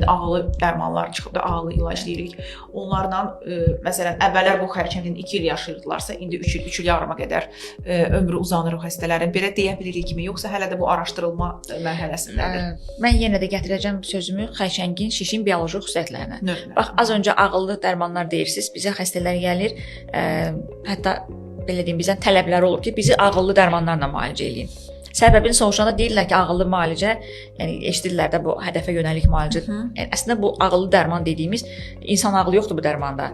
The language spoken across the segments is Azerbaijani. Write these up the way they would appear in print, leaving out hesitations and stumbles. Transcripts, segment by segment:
Ağlı dərmanlar çıxıb da ağlı ilac deyirik. Onlarla məsələn əvvəllər bu xərçəngin 2 il yaşayırdılarsa, indi 3 il yarıma qədər ömrü uzanır o xəstələrin. Belə deyə bilirikmi, yoxsa hələ də bu araşdırılma mərhələsindədir? Mən yenə də gətirəcəm sözümü xərçəngin, şişin bioloji xüsusiyyətlərinə. Bax, az öncə ağıllı dərmanlar deyirsiniz, bizə xəstələr gəlir, hətta belə deyim, bizdən tələbləri olur ki, bizi ağıllı dərmanlarla müalicə eləyin. Səbəbini soruşanda deyirlər ki, ağıllı müalicə, yəni eşidirlər də bu hədəfə yönəlik müalicədir. Yəni əslində bu ağıllı dərman dediyimiz insan ağlı yoxdur bu dərmanda.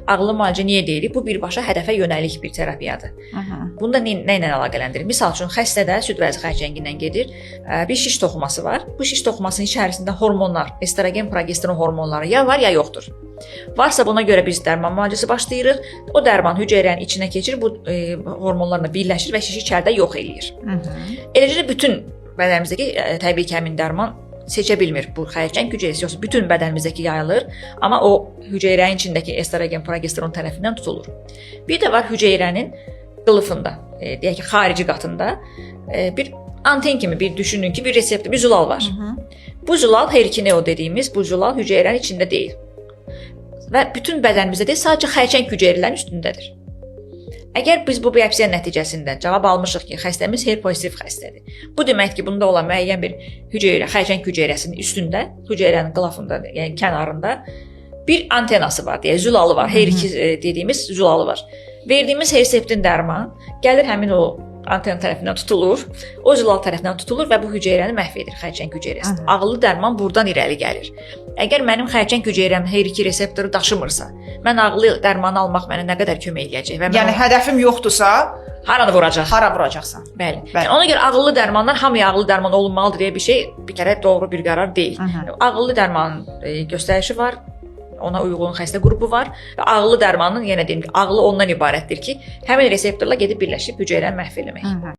Ağıllı müalicə niyə deyirik? Bu birbaşa hədəfə yönəlik bir terapiyadır. Bunda nə ilə əlaqələndirir? Misal üçün xəstədə süd vəzi xərçəngindən gedir, bir şiş toxuması var. Bu şiş toxumasının içərisində hormonlar, estrogen, progesteron hormonları ya var, ya yoxdur. Varsa buna görə biz dərman müalicəsi başlayırıq. O dərman hüceyrənin içinə keçir, bu hormonlarla birləşir və şişi içəridə yox eləyir. Eləcə də bütün bədənimizdəki təbii ki, həmin dərman seçə bilmir. Bu xərçəng hüceyrəsi yoxsa bütün bədənimizdəki yayılır, amma o hüceyrənin içindəki estrogen, progesteron tərəfindən tutulur. Bir də var hüceyrənin qılıfında, deyək ki, xarici qatında bir anten kimi bir düşünün ki, bir reseptor, bir zulal var. Bu zulal her2neo dediyimiz bu zulal hüceyrənin içində deyil. Və bütün bədənimizdə deyil, sadəcə xərçəng hüceyrələrinin üstündədir. Əgər biz bu biopsiya nəticəsində cavab almışıq ki, xəstəmiz Her pozitiv xəstədir. Bu demək ki, bunda olan müəyyən bir hüceyrə, xərçəng hüceyrəsinin üstündə, hüceyrənin qılafında, yəni kənarında bir antenası var, deyək, zulalı var. Her2 dediyimiz zulalı var. Verdiyimiz Herceptin dərman gəlir həmin o anten tərəfindən tutulur, o zulal tərəfindən tutulur və bu hüceyrəni məhv edir, xərçəng hüceyrəsini. Ağıllı dərman buradan irəli gəlir. Əgər mənim xərçəng hüceyrəm Her2 reseptoru daşımırsa, mən ağıllı dərmanı almaq mənə nə qədər kömək eləyəcək? Yəni hədəfim yoxdursa, haranı vuracaq? Hara vuracaqsan? Bəli. Yəni, ona görə ağıllı dərmanlar hamıya ağıllı dərman olunmalıdır deyə bir şey bir kərə doğru bir qərar deyil. Ağıllı dərmanın göstərişi var. Ona uyğun xəstə qrupu var və ağıllı dərmanın yenə deyim ki, ağlı ondan ibarətdir ki, həmin reseptorla gedib birləşib hüceyrəni məhv eləmək.